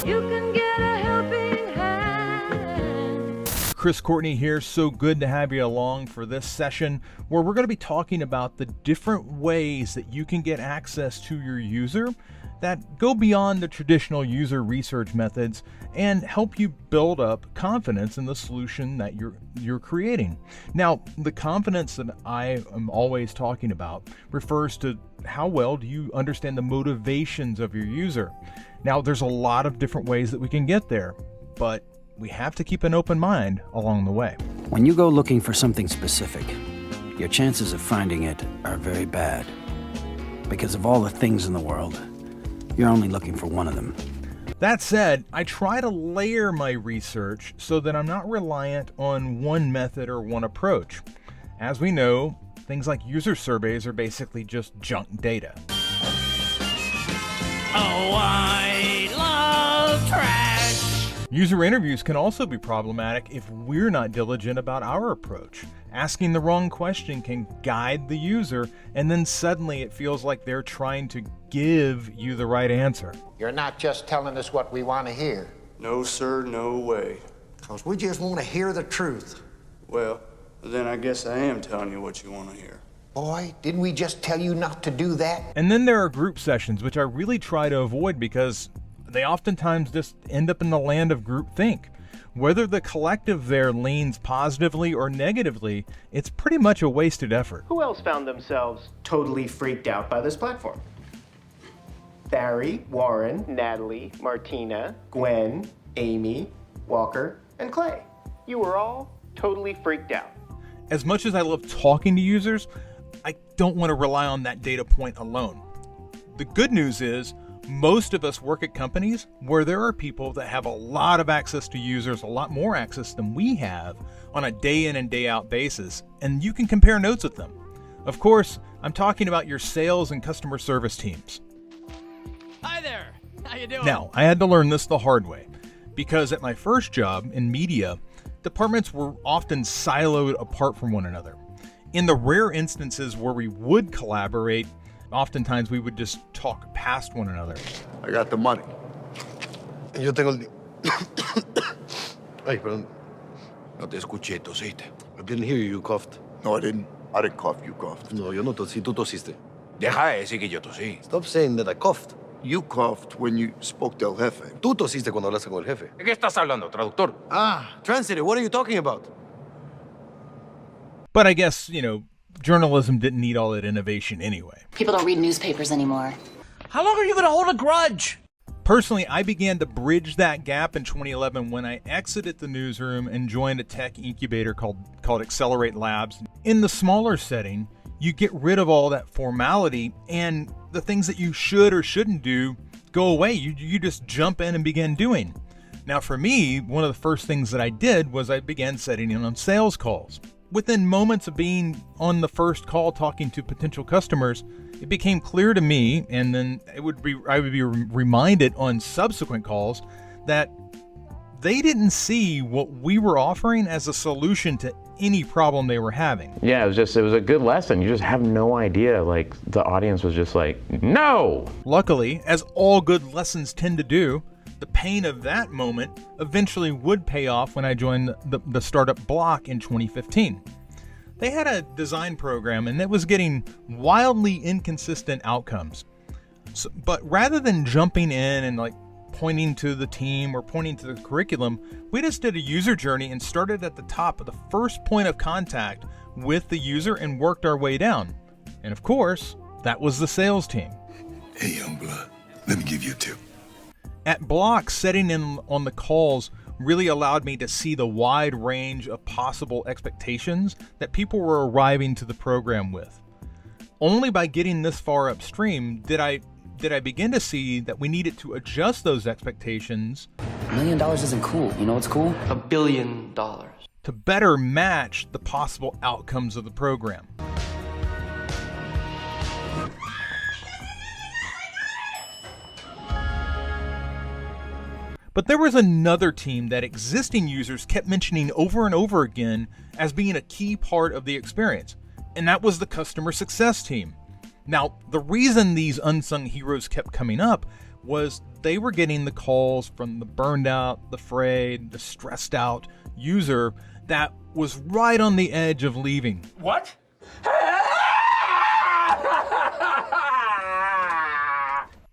You can get a helping hand. Courtney here. So good to have you along for this session where we're going to be talking about the different ways that you can get access to your user that go beyond the traditional user research methods and help you build up confidence in the solution that you're creating. Now, the confidence that I am always talking about refers to how well do you understand the motivations of your user. Now, there's a lot of different ways that we can get there, but we have to keep an open mind along the way. When you go looking for something specific, your chances of finding it are very bad. Because of all the things in the world, you're only looking for one of them. That said, I try to layer my research so that I'm not reliant on one method or one approach. As we know, things like user surveys are basically just junk data. Oh, I love trash. User interviews can also be problematic if we're not diligent about our approach. Asking the wrong question can guide the user, and then suddenly it feels like they're trying to give you the right answer. You're not just telling us what we want to hear. No, sir, no way. Because we just want to hear the truth. Well, then I guess I am telling you what you want to hear. Boy, didn't we just tell you not to do that? And then there are group sessions, which I really try to avoid because they oftentimes just end up in the land of groupthink. Whether the collective there leans positively or negatively, it's pretty much a wasted effort. Who else found themselves totally freaked out by this platform? Barry, Warren, Natalie, Martina, Gwen, Amy, Walker, and Clay. You were all totally freaked out. As much as I love talking to users, I don't want to rely on that data point alone. The good news is, most of us work at companies where there are people that have a lot of access to users, a lot more access than we have on a day in and day out basis, and you can compare notes with them. Of course, I'm talking about your sales and customer service teams. Hi there. How you doing? Now, I had to learn this the hard way because at my first job in media, departments were often siloed apart from one another. In the rare instances where we would collaborate, oftentimes we would just talk past one another. I got the money. Yo tengo el... Ay, perdón. No te escuché, tosiste. I didn't hear you, you coughed. No, I didn't. I didn't cough, you coughed. No, yo no tosí, tú tosiste. Deja de decir que yo tosí. Stop saying that I coughed. You coughed when you spoke del jefe. Tú tosiste cuando hablaste con el jefe. ¿De qué estás hablando, traductor? Ah, translator, what are you talking about? But I guess, journalism didn't need all that innovation anyway. People don't read newspapers anymore. How long are you going to hold a grudge? Personally, I began to bridge that gap in 2011 when I exited the newsroom and joined a tech incubator called Accelerate Labs. In the smaller setting, you get rid of all that formality and the things that you should or shouldn't do go away. You just jump in and begin doing. Now for me, one of the first things that I did was I began setting in on sales calls. Within moments of being on the first call talking to potential customers, it became clear to me, and then I would be reminded on subsequent calls that they didn't see what we were offering as a solution to any problem they were having. Yeah, it was a good lesson. You just have no idea. Like, the audience was just like, no! Luckily, as all good lessons tend to do, the pain of that moment eventually would pay off when I joined the startup Block in 2015. They had a design program and it was getting wildly inconsistent outcomes. But rather than jumping in and pointing to the team or pointing to the curriculum, we just did a user journey and started at the top of the first point of contact with the user and worked our way down. And of course, that was the sales team. Hey, young blood, let me give you a tip. At Block, setting in on the calls really allowed me to see the wide range of possible expectations that people were arriving to the program with. Only by getting this far upstream did I begin to see that we needed to adjust those expectations. $1 million isn't cool. You know what's cool? $1 billion. To better match the possible outcomes of the program. But there was another team that existing users kept mentioning over and over again as being a key part of the experience, and that was the customer success team. Now, the reason these unsung heroes kept coming up was they were getting the calls from the burned out, the frayed, the stressed out user that was right on the edge of leaving. What?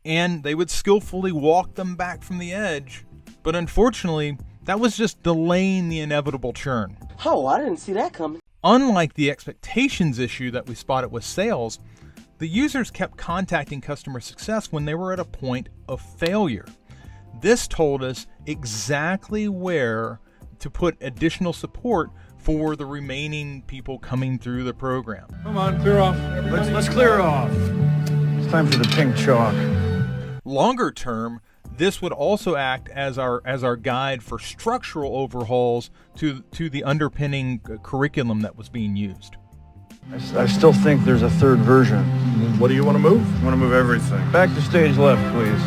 And they would skillfully walk them back from the edge. But unfortunately, that was just delaying the inevitable churn. Oh, I didn't see that coming. Unlike the expectations issue that we spotted with sales, the users kept contacting customer success when they were at a point of failure. This told us exactly where to put additional support for the remaining people coming through the program. Come on, clear off. Let's clear off. It's time for the pink chalk. Longer term, this would also act as our guide for structural overhauls to the underpinning curriculum that was being used. I still think there's a third version. What do you want to move? I want to move everything. Back to stage left, please.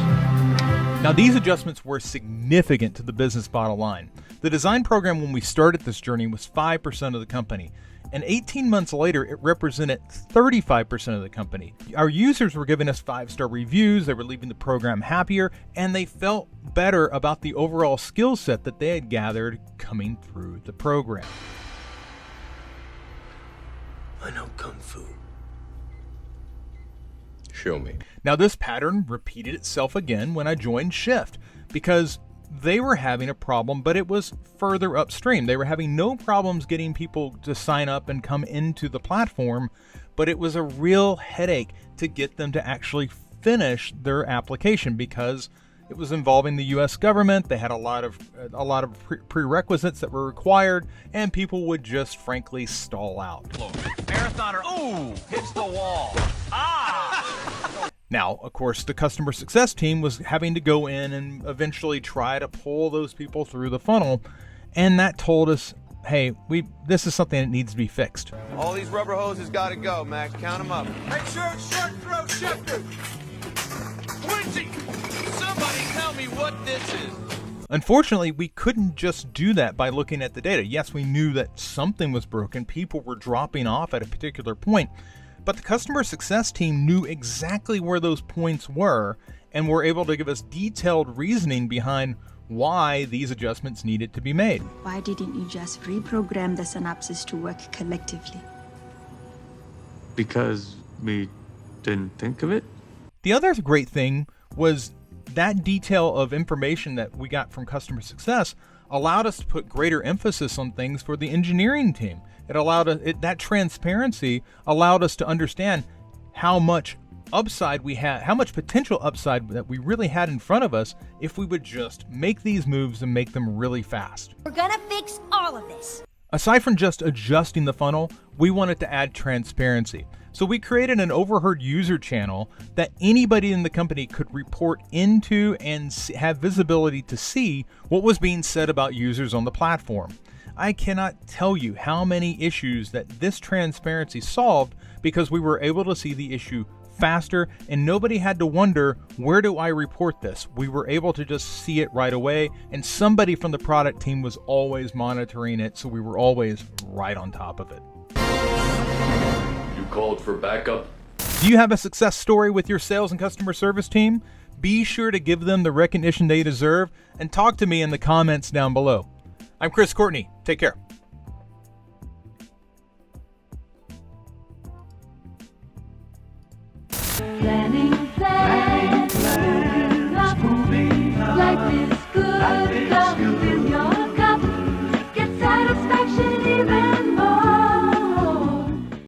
Now, these adjustments were significant to the business bottom line. The design program when we started this journey was 5% of the company, and 18 months later, it represented 35% of the company. Our users were giving us 5-star reviews, they were leaving the program happier, and they felt better about the overall skill set that they had gathered coming through the program. I know Kung Fu. Show me. Now, this pattern repeated itself again when I joined Shift, because they were having a problem, but it was further upstream. They were having no problems getting people to sign up and come into the platform, but it was a real headache to get them to actually finish their application because it was involving the U.S. government. They had a lot of prerequisites that were required, and people would just frankly stall out. Marathoner, ooh, hits the wall. Now, of course, the customer success team was having to go in and eventually try to pull those people through the funnel, and that told us, hey, this is something that needs to be fixed. All these rubber hoses gotta go, Mac. Count them up. Make sure it's short throw shifter. Quincy, somebody tell me what this is. Unfortunately, we couldn't just do that by looking at the data. Yes, we knew that something was broken. People were dropping off at a particular point. But the customer success team knew exactly where those points were and were able to give us detailed reasoning behind why these adjustments needed to be made. Why didn't you just reprogram the synapses to work collectively? Because we didn't think of it? The other great thing was that detail of information that we got from customer success allowed us to put greater emphasis on things for the engineering team. It allowed us, that transparency allowed us to understand how much upside we had, how much potential upside that we really had in front of us if we would just make these moves and make them really fast. We're gonna fix all of this. Aside from just adjusting the funnel, we wanted to add transparency. So we created an overheard user channel that anybody in the company could report into and have visibility to see what was being said about users on the platform. I cannot tell you how many issues that this transparency solved because we were able to see the issue faster and nobody had to wonder, where do I report this? We were able to just see it right away, and somebody from the product team was always monitoring it, so we were always right on top of it. You called for backup? Do you have a success story with your sales and customer service team? Be sure to give them the recognition they deserve and talk to me in the comments down below. I'm Courtney. Take care.